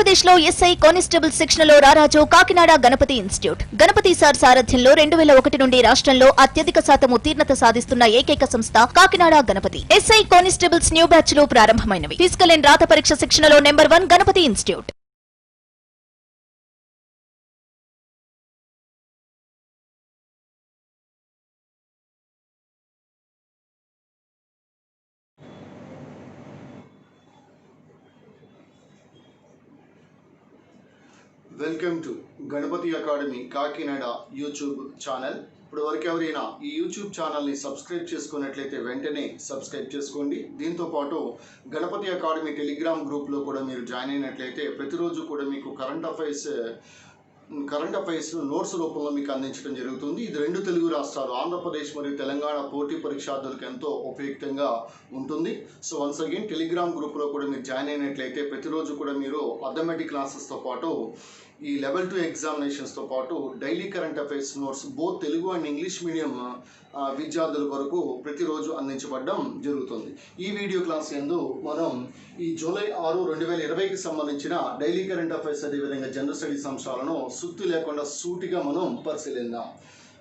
ఆంధ్రప్రదేశ్లో SI constable శిక్షణలో రారాజు కాకినాడ గణపతి ఇన్స్టిట్యూట్. గణపతి సార్ సారథ్యంలో 2001 నుండి రాష్ట్రంలో అత్యధిక శాతం ఉత్తీర్ణత సాధిస్తున్న ఏకైక సంస్థ Kakinada Ganapathi. SI constables new బ్యాచ్లు ప్రారంభమైనవి. తీసుకెళ్లిన రాత పరీక్ష శిక్షణలో number 1 Ganapathi institute. Welcome to Ganapathi academy Kakinada YouTube channel. ఇప్పుడు వరకు ఎవరైనా ఈ యూట్యూబ్ ఛానల్ని సబ్స్క్రైబ్ చేసుకున్నట్లయితే వెంటనే సబ్స్క్రైబ్ చేసుకోండి. దీంతోపాటు గణపతి అకాడమీ టెలిగ్రామ్ గ్రూప్లో కూడా మీరు జాయిన్ అయినట్లయితే ప్రతిరోజు కూడా మీకు కరెంట్ అఫైర్స్ నోట్స్ రూపంలో మీకు అందించడం జరుగుతుంది. ఇది 2 తెలుగు రాష్ట్రాలు ఆంధ్రప్రదేశ్ మరియు తెలంగాణ పోటీ పరీక్షార్థులకు ఎంతో ఉపయుక్తంగా ఉంటుంది. సో వన్స్ అగైన్ టెలిగ్రామ్ గ్రూప్లో కూడా మీరు జాయిన్ అయినట్లయితే ప్రతిరోజు కూడా మీరు అథమెటిక్ క్లాసెస్తో పాటు ఈ లెవెల్ 2 ఎగ్జామినేషన్స్తో పాటు daily current affairs notes both Telugu and English medium విద్యార్థుల కొరకు ప్రతిరోజు అందించబడడం జరుగుతుంది. ఈ వీడియో క్లాస్ యందు మనం ఈ జూలై 6, 2020కి సంబంధించిన డైలీ కరెంట్ అఫైర్స్ అదేవిధంగా జనరల్ స్టడీస్ అంశాలను సుత్తి లేకుండా సూటిగా మనం పరిశీలిద్దాం.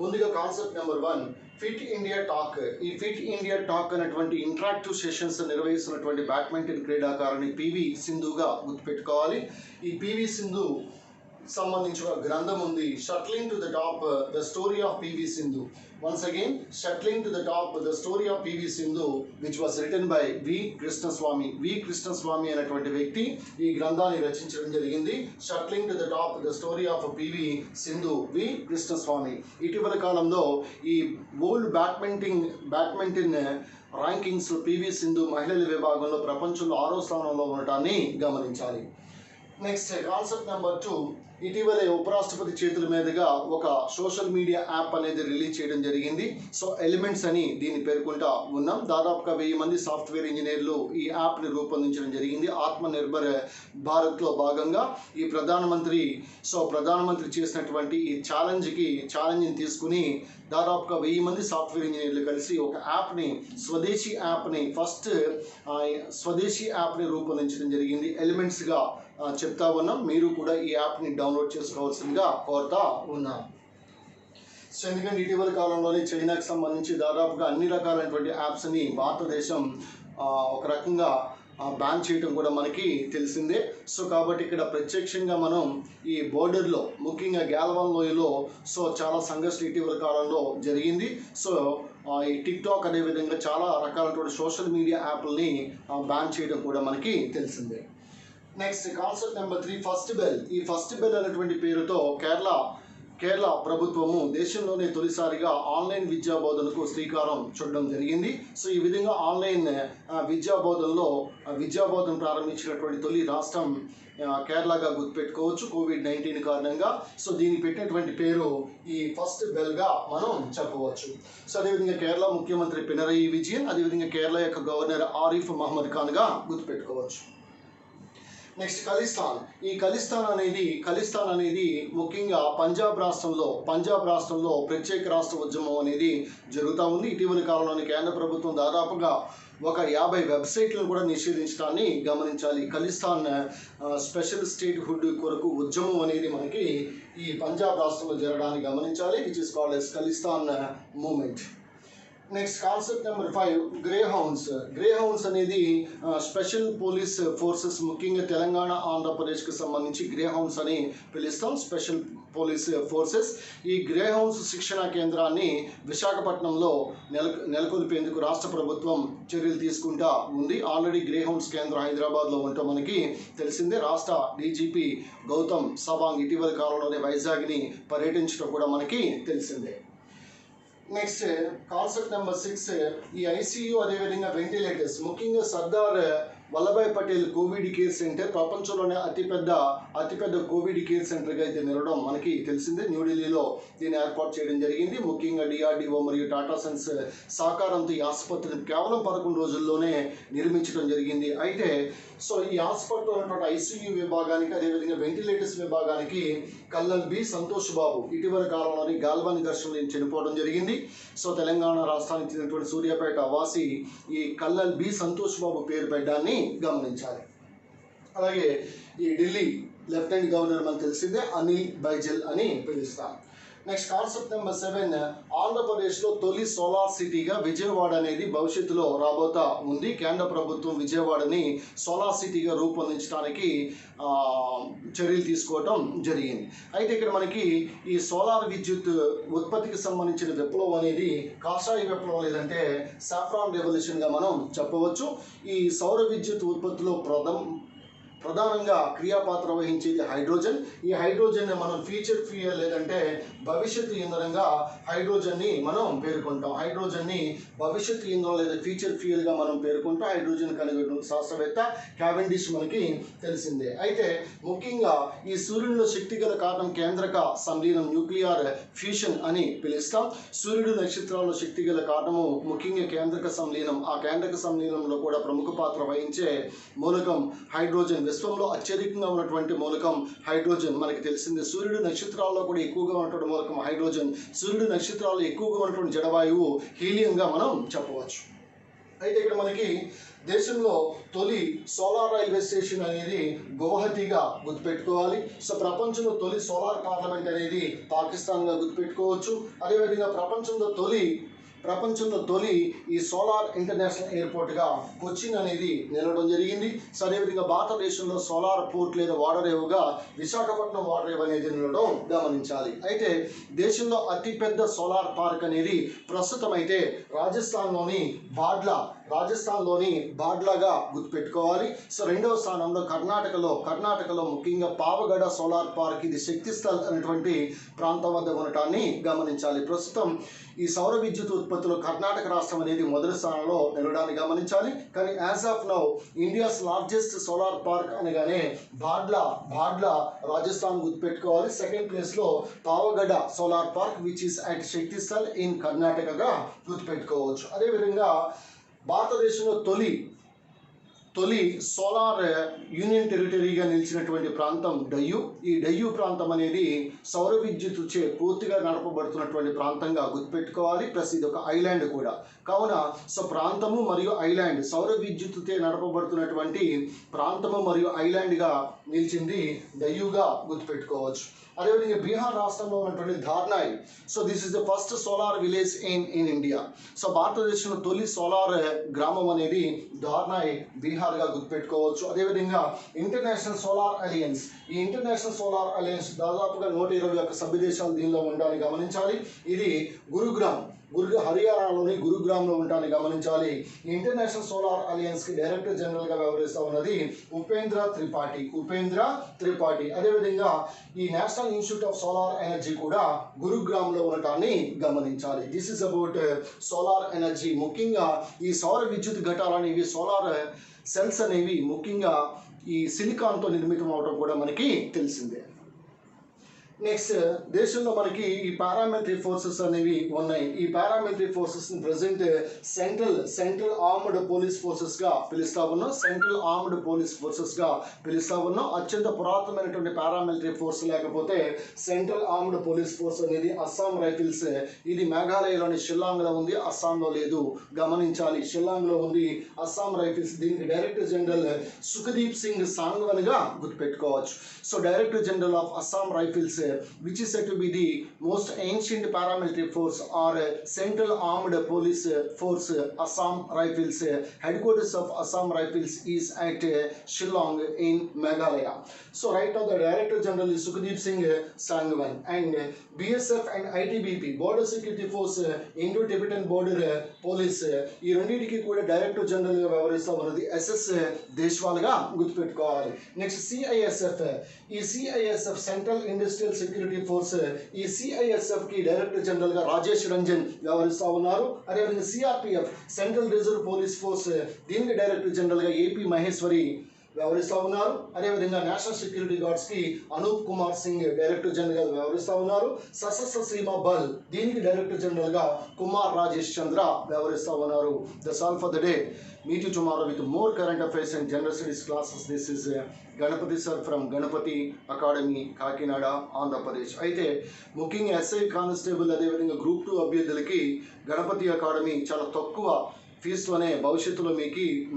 ముందుగా concept number 1 fit India talk. ఈ ఫిట్ ఇండియా టాక్ అనేటువంటి ఇంటరాక్టివ్ సెషన్స్ నిర్వహిస్తున్నటువంటి బ్యాడ్మింటన్ క్రీడాకారిణి పివి సింధుగా గుర్తుపెట్టుకోవాలి. ఈ పివి సింధు సంబంధించిన గ్రంథం ఉంది, shuttling to the top the story of PV Sindhu. Once again shuttling to the top the story of PV Sindhu which was written by V Krishnaswamy అనేటువంటి వ్యక్తి ఈ గ్రంథాన్ని రచించడం జరిగింది. Shuttling to the top the story of PV Sindhu, V Krishnaswamy. ఇటీవల కాలంలో ఈ world badminton rankings PV Sindhu మహిళల విభాగంలో ప్రపంచంలో 6వ స్థానంలో ఉండటాన్ని గమనించాలి. నెక్స్ట్ కాన్సెప్ట్ నెంబర్ 2 ఇటీవలే ఉపరాష్ట్రపతి చేతుల మీదుగా ఒక సోషల్ మీడియా యాప్ అనేది రిలీజ్ చేయడం జరిగింది. సో ఎలిమెంట్స్ అని దీన్ని పేర్కొంటా ఉన్నాం. దాదాపుగా 1000 మంది సాఫ్ట్వేర్ ఇంజనీర్లు ఈ యాప్ని రూపొందించడం జరిగింది. ఆత్మనిర్భర్ భారత్లో భాగంగా ఈ ప్రధానమంత్రి చేసినటువంటి ఈ ఛాలెంజ్ని తీసుకుని దాదాపుగా 1000 మంది సాఫ్ట్వేర్ ఇంజనీర్లు కలిసి ఒక యాప్ని స్వదేశీ యాప్ని రూపొందించడం జరిగింది. ఎలిమెంట్స్గా చెప్తా ఉన్నాం. మీరు కూడా ఈ యాప్ని డౌన్లోడ్ చేసుకోవాల్సిందిగా కోరుతా ఉన్నాం. సో ఎందుకంటే ఇటీవల కాలంలోనే చైనాకి సంబంధించి దాదాపుగా అన్ని రకాలైనటువంటి యాప్స్ని భారతదేశం ఒక రకంగా బ్యాన్ చేయడం కూడా మనకి తెలిసిందే. సో కాబట్టి ఇక్కడ ప్రత్యక్షంగా మనం ఈ బోర్డర్లో ముఖ్యంగా గ్యాల్వాన్ లోయలో చాలా సంఘర్షణ ఇటీవల కాలంలో జరిగింది. సో ఈ టిక్టాక్ అదేవిధంగా చాలా రకాలైనటువంటి సోషల్ మీడియా యాప్లని బ్యాన్ చేయడం కూడా మనకి తెలిసిందే. Next concept number 3 first bell. ఈ ఫస్ట్ బెల్ అనేటువంటి పేరుతో కేరళ ప్రభుత్వము దేశంలోనే తొలిసారిగా ఆన్లైన్ విద్యా బోధనకు శ్రీకారం చుట్టడం జరిగింది. సో ఈ విధంగా ఆన్లైన్ విద్యా బోధన ప్రారంభించినటువంటి తొలి రాష్ట్రం కేరళగా గుర్తుపెట్టుకోవచ్చు కోవిడ్-19 కారణంగా. సో దీనికి పెట్టినటువంటి పేరు ఈ ఫస్ట్ బెల్గా మనం చెప్పవచ్చు. సో అదేవిధంగా కేరళ ముఖ్యమంత్రి పినరయి విజయన్, అదేవిధంగా కేరళ యొక్క గవర్నర్ ఆరిఫ్ మహమ్మద్ ఖాన్గా గుర్తుపెట్టుకోవచ్చు. నెక్స్ట్ ఈ ఖలిస్తాన్ అనేది ముఖ్యంగా పంజాబ్ రాష్ట్రంలో ప్రత్యేక రాష్ట్ర ఉద్యమం అనేది జరుగుతూ ఉంది. ఇటీవల కాలంలోని కేంద్ర ప్రభుత్వం దాదాపుగా ఒక 50 వెబ్సైట్లను కూడా నిషేధించడాన్ని గమనించాలి. ఖలిస్తాన్ స్పెషల్ స్టేట్ హుడ్ కొరకు ఉద్యమం అనేది మనకి ఈ పంజాబ్ రాష్ట్రంలో జరగడాన్ని గమనించాలి, which is called as Khalistan movement. Next concept number 5 greyhounds అనేది స్పెషల్ పోలీస్ ఫోర్సెస్, ముఖ్యంగా తెలంగాణ ఆంధ్రప్రదేశ్కి సంబంధించి గ్రే హౌండ్స్ అని పిలుస్తాం, స్పెషల్ పోలీస్ ఫోర్సెస్. ఈ గ్రే హౌండ్స్ శిక్షణా కేంద్రాన్ని విశాఖపట్నంలో నెలకొల్పేందుకు రాష్ట్ర ప్రభుత్వం చర్యలు తీసుకుంటా ఉంది. ఆల్రెడీ గ్రే హౌండ్స్ కేంద్రం హైదరాబాద్లో ఉంటూ మనకి తెలిసిందే. రాష్ట్ర డీజీపీ గౌతమ్ సవాంగ్ ఇటీవల కాలంలోనే వైజాగ్ని పర్యటించడం కూడా మనకి తెలిసిందే. నెక్స్ట్ కాన్సెప్ట్ నెంబర్ 6 ఈ ఐసీయూ అదేవిధంగా వెంటిలేటర్స్, ముఖ్యంగా Sardar Vallabhbhai Patel Covid care centre ప్రపంచంలోనే అతిపెద్ద కోవిడ్ కేర్ సెంటర్గా అయితే నిలవడం మనకి తెలిసిందే. న్యూఢిల్లీలో దీన్ని ఏర్పాటు చేయడం జరిగింది. ముఖ్యంగా డిఆర్డిఓ మరియు టాటా సన్స్ సహకారంతో ఈ ఆసుపత్రిని కేవలం 11 రోజుల్లోనే నిర్మించడం జరిగింది. అయితే ఈ హాస్పిటల్లో ఉన్నటువంటి ఐసీయూ విభాగానికి అదేవిధంగా వెంటిలేటర్స్ విభాగానికి కల్నల్ బి సంతోష్ బాబు ఇటీవల కాలంలోని గాల్వాని ఘర్షణలో చనిపోవడం జరిగింది. తెలంగాణ రాష్ట్రానికి చెందినటువంటి సూర్యాపేట వాసి ఈ కల్నల్ బి సంతోష్ బాబు పేరు పెట్టడాన్ని గమనించాలి. అలాగే ఈ లెఫ్టినెంట్ గవర్నర్ మనకు తెలిసిందే అనిల్ బైజల్ అని పిలుస్తాం. నెక్స్ట్ కాన్సెప్ట్ నెంబర్ 7, ఆంధ్రప్రదేశ్లో తొలి సోలార్ సిటీగా విజయవాడ అనేది భవిష్యత్తులో రాబోతా ఉంది. కేంద్ర ప్రభుత్వం విజయవాడని సోలార్ సిటీగా రూపొందించడానికి చర్యలు తీసుకోవటం జరిగింది. అయితే ఇక్కడ మనకి ఈ సోలార్ విద్యుత్ ఉత్పత్తికి సంబంధించిన విప్లవం అనేది కాషాయ విప్లవం లేదంటే సాఫ్రాన్ రెవల్యూషన్గా మనం చెప్పవచ్చు. ఈ సౌర విద్యుత్ ఉత్పత్తిలో ప్రధానంగా క్రియాపాత్ర వహించేది హైడ్రోజన్. ఈ హైడ్రోజన్ని మనం ఫ్యూచర్ ఫ్యూయల్ లేదంటే భవిష్యత్తు ఇంధనంగా హైడ్రోజన్ని మనం పేర్కొంటాం. హైడ్రోజన్ని భవిష్యత్తు ఇంధనం లేదా ఫ్యూచర్ ఫ్యూయల్గా మనం పేర్కొంటాం. హైడ్రోజన్ కనుగొన్న శాస్త్రవేత్త క్యావెండిష్ మనకి తెలిసిందే. అయితే ముఖ్యంగా ఈ సూర్యునిలో శక్తి గల కారణం కేంద్రక సంలీనం, న్యూక్లియర్ ఫ్యూషన్ అని పిలుస్తాం. సూర్యుడు నక్షత్రాల్లో శక్తి గల కారణము ముఖ్యంగా కేంద్రక సంలీనం. ఆ కేంద్రక సంలీనంలో కూడా ప్రముఖ పాత్ర వహించే మూలకం హైడ్రోజన్. విశ్వంలో అత్యధికంగా ఉన్నటువంటి మూలకం హైడ్రోజన్ మనకి తెలిసింది. సూర్యుడు నక్షత్రాల్లో కూడా ఎక్కువగా ఉన్నటువంటి మూలకం హైడ్రోజన్. సూర్యుడు నక్షత్రాల్లో ఎక్కువగా ఉన్నటువంటి జడవాయువు హీలియంగా మనం చెప్పవచ్చు. అయితే ఇక్కడ మనకి దేశంలో తొలి సోలార్ రైల్వే స్టేషన్ అనేది గువాహటిగా గుర్తుపెట్టుకోవాలి. సో ప్రపంచంలో తొలి సోలార్ పార్లమెంట్ అనేది పాకిస్తాన్గా గుర్తుపెట్టుకోవచ్చు. అదేవిధంగా ప్రపంచంలో తొలి ఈ సోలార్ ఇంటర్నేషనల్ ఎయిర్పోర్ట్గా కొచ్చిన్ అనేది నిలవడం జరిగింది. సో అదేవిధంగా భారతదేశంలో సోలార్ పోర్ట్ లేదా వాడరేవుగా విశాఖపట్నం వాడరేవు అనేది నిలవడం గమనించాలి. అయితే దేశంలో అతిపెద్ద సోలార్ పార్క్ అనేది ప్రస్తుతం అయితే రాజస్థాన్లోని బాడ్లాగా గుర్తుపెట్టుకోవాలి. సో రెండవ స్థానంలో కర్ణాటకలో ముఖ్యంగా పావగడ సోలార్ పార్క్, ఇది శక్తిస్థల్ అనేటువంటి ప్రాంతం వద్ద ఉండటాన్ని గమనించాలి. ప్రస్తుతం ఈ సౌర విద్యుత్ ఉత్పత్తిలో కర్ణాటక రాష్ట్రం అనేది మొదటి స్థానంలో నిలవడాన్ని గమనించాలి. కానీ as of now India's largest solar park అనగానే బాడ్లా రాజస్థాన్ గుర్తుపెట్టుకోవాలి. సెకండ్ ప్లేస్లో Pavagada solar park which is at Shaktisthal in కర్ణాటకగా గుర్తుపెట్టుకోవచ్చు. అదేవిధంగా భారతదేశంలో తొలి సోలార్ యూనియన్ టెరిటరీగా నిలిచినటువంటి ప్రాంతం డయ్యూ. ఈ డయ్యూ ప్రాంతం అనేది సౌర విద్యుత్తుచే పూర్తిగా నడపబడుతున్నటువంటి ప్రాంతంగా గుర్తుపెట్టుకోవాలి. ప్లస్ ఇది ఒక ఐలాండ్ కూడా. కావున సో ప్రాంతము మరియు ఐలాండ్ సౌర విద్యుత్తుతే నడపబడుతున్నటువంటి ప్రాంతము మరియు ఐలాండ్గా నిలిచింది డయ్యూగా గుర్తుపెట్టుకోవచ్చు. అదేవిధంగా బీహార్ రాష్ట్రంలో ఉన్నటువంటి Dharnai. So this is the first solar village in India. So భారతదేశంలో తొలి సోలార్ గ్రామం అనేది ధార్నాయ్ బీహార్గా గుర్తుపెట్టుకోవచ్చు. అదేవిధంగా ఇంటర్నేషనల్ సోలార్ అలయన్స్. ఈ ఇంటర్నేషనల్ సోలార్ అలయన్స్ దాదాపుగా 121 సభ్య దేశాలు దీనిలో ఉండాలని గమనించాలి. ఇది హర్యానాలోని గురుగ్రామ్లో ఉంటాన్ని గమనించాలి. ఇంటర్నేషనల్ సోలార్ అలయన్స్కి డైరెక్టర్ జనరల్గా వ్యవహరిస్తూ ఉన్నది ఉపేంద్ర త్రిపాఠి. అదేవిధంగా ఈ national institute of solar energy కూడా గురుగ్రామ్లో ఉండటాన్ని గమనించాలి. This is about solar energy. ముఖ్యంగా ఈ సౌర విద్యుత్ ఘటాలు అనేవి, సోలార్ సెల్స్ అనేవి ముఖ్యంగా ఈ సిలికాన్తో నిర్మితం అవడం కూడా మనకి తెలిసిందే. నెక్స్ట్ దేశంలో మనకి ఈ పారామిలిటరీ ఫోర్సెస్ అనేవి ఉన్నాయి. ఈ పారామిలిటరీ ఫోర్సెస్ని ప్రజెంట్ సెంట్రల్ ఆర్మ్డ్ పోలీస్ ఫోర్సెస్గా పిలుస్తూ ఉన్నాం. అత్యంత పురాతనమైనటువంటి పారామిలిటరీ ఫోర్స్ లేకపోతే సెంట్రల్ ఆర్మ్డ్ పోలీస్ ఫోర్స్ అనేది అస్సాం రైఫిల్స్. ఇది మేఘాలయలోని షిల్లాంగ్లో ఉంది, అస్సాంలో లేదు, గమనించాలి. షిల్లాంగ్లో ఉంది అస్సాం రైఫిల్స్. దీనికి డైరెక్టర్ జనరల్ సుఖదీప్ సింగ్ సాంగ్వన్గా గుర్తుపెట్టుకోవచ్చు. So director general of Assam rifles which is said to be the most ancient paramilitary force or Central Armed Police Force, Assam Rifles. Headquarters of Assam Rifles is at Shillong in Meghalaya. So right now the Director General is Sukhdeep Singh Sangwan, and BSF and ITBP Border Security Force, Indo-Tibetan Border Police, ఈ రెండింటికి కూడా director జనరల్గా వ్యవహరిస్తూ ఉన్నది SS దేశ్వాల్గా గుర్తుపెట్టుకోవాలి. Next CISF. ఈ CISF central industrial security force. ఈ CISF కి డైరెక్టర్ జనరల్ గా రాజేష్ రంజన్ వ్యవహరిస్తూ ఉన్నారు. అదేవిధంగా CRPF central reserve police force. దీనికి డైరెక్టర్ జనరల్ గా AP మహేశ్వరి వ్యవహరిస్తూ ఉన్నారు. అదేవిధంగా నేషనల్ సెక్యూరిటీ గార్డ్స్ కి అనూప్ కుమార్ సింగ్ డైరెక్టర్ జనరల్ గా వ్యవహరిస్తూ ఉన్నారు. సశస్త్ర సీమా బల్, దీనికి డైరెక్టర్ జనరల్ గా కుమార్ రాజేష్ చంద్ర వ్యవహరిస్తూ ఉన్నారు. That's all for the day. Meet you tomorrow with more current affairs and general studies classes. This is Ganapati sir from Ganapati Academy, Kakinada, Andhra Pradesh. అయితే ముఖ్యంగా SI కానిస్టేబుల్ అదేవిధంగా గ్రూప్ 2 అభ్యర్థులకి Ganapati academy చాలా తక్కువ ఫీజుతోనే భవిష్యత్తులో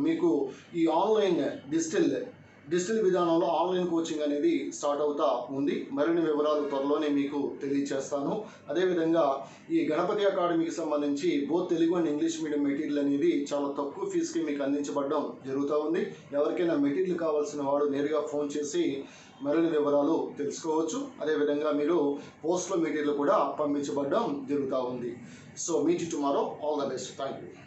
మీకు ఈ ఆన్లైన్ డిజిటల్ డిజిటల్ విధానంలో ఆన్లైన్ కోచింగ్ అనేది స్టార్ట్ అవుతా ఉంది. మరిన్ని వివరాలు త్వరలోనే మీకు తెలియజేస్తాను. అదేవిధంగా ఈ గణపతి అకాడమీకి సంబంధించి both Telugu and English medium material అనేది చాలా తక్కువ ఫీజుకి మీకు అందించబడడం జరుగుతూ ఉంది. ఎవరికైనా మెటీరియల్ కావాల్సిన వాడు నేరుగా ఫోన్ చేసి మరిన్ని వివరాలు తెలుసుకోవచ్చు. అదేవిధంగా మీరు పోస్ట్లో మెటీరియల్ కూడా పంపించబడడం జరుగుతూ ఉంది. So meet you tomorrow. All the best. Thank you.